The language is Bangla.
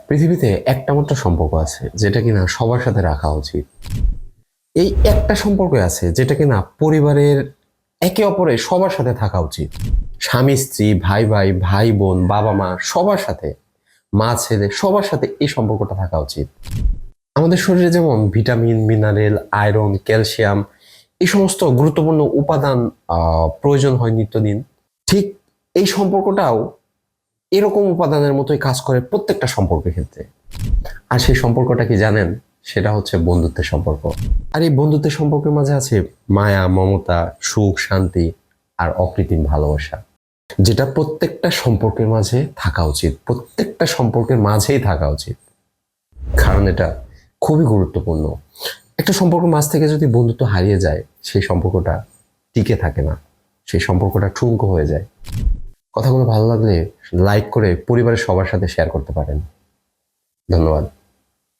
পৃথিবীতে একটা মাত্র সম্পর্ক আছে যেটা কিনা সবার সাথে রাখা উচিত। এই একটা সম্পর্ক আছে যেটা কিনা পরিবারের একে অপরের সবার সাথে থাকা উচিত। স্বামী স্ত্রী, ভাই ভাই, ভাই বোন, বাবা মা সবার সাথে, মা ছেলে সবার সাথে এই সম্পর্কটা থাকা উচিত। আমাদের শরীরে যেমন ভিটামিন, মিনারেল, আয়রন, ক্যালসিয়াম এই সমস্ত গুরুত্বপূর্ণ উপাদান প্রয়োজন হয় নিত্যদিন, ঠিক এই সম্পর্কটাও এরকম উপাদানের মতোই কাজ করে প্রত্যেকটা সম্পর্কের ক্ষেত্রে। আর সেই সম্পর্কটা কি জানেন? সেটা হচ্ছে বন্ধুত্বের সম্পর্ক। আর এই বন্ধুত্বের সম্পর্কের মাঝে আছে মায়া, মমতা, সুখ, শান্তি আর অকৃত্রিম ভালোবাসা, যেটা প্রত্যেকটা সম্পর্কের মাঝে থাকা উচিত, প্রত্যেকটা সম্পর্কের মাঝেই থাকা উচিত। কারণ এটা খুবই গুরুত্বপূর্ণ। একটা সম্পর্কের মাঝ থেকে যদি বন্ধুত্ব হারিয়ে যায়, সেই সম্পর্কটা টিকে থাকে না, সেই সম্পর্কটা ঠুনকো হয়ে যায়। কথাগুলো ভালো লাগলে লাইক করে পরিবারের সবার সাথে শেয়ার করতে পারেন। ধন্যবাদ।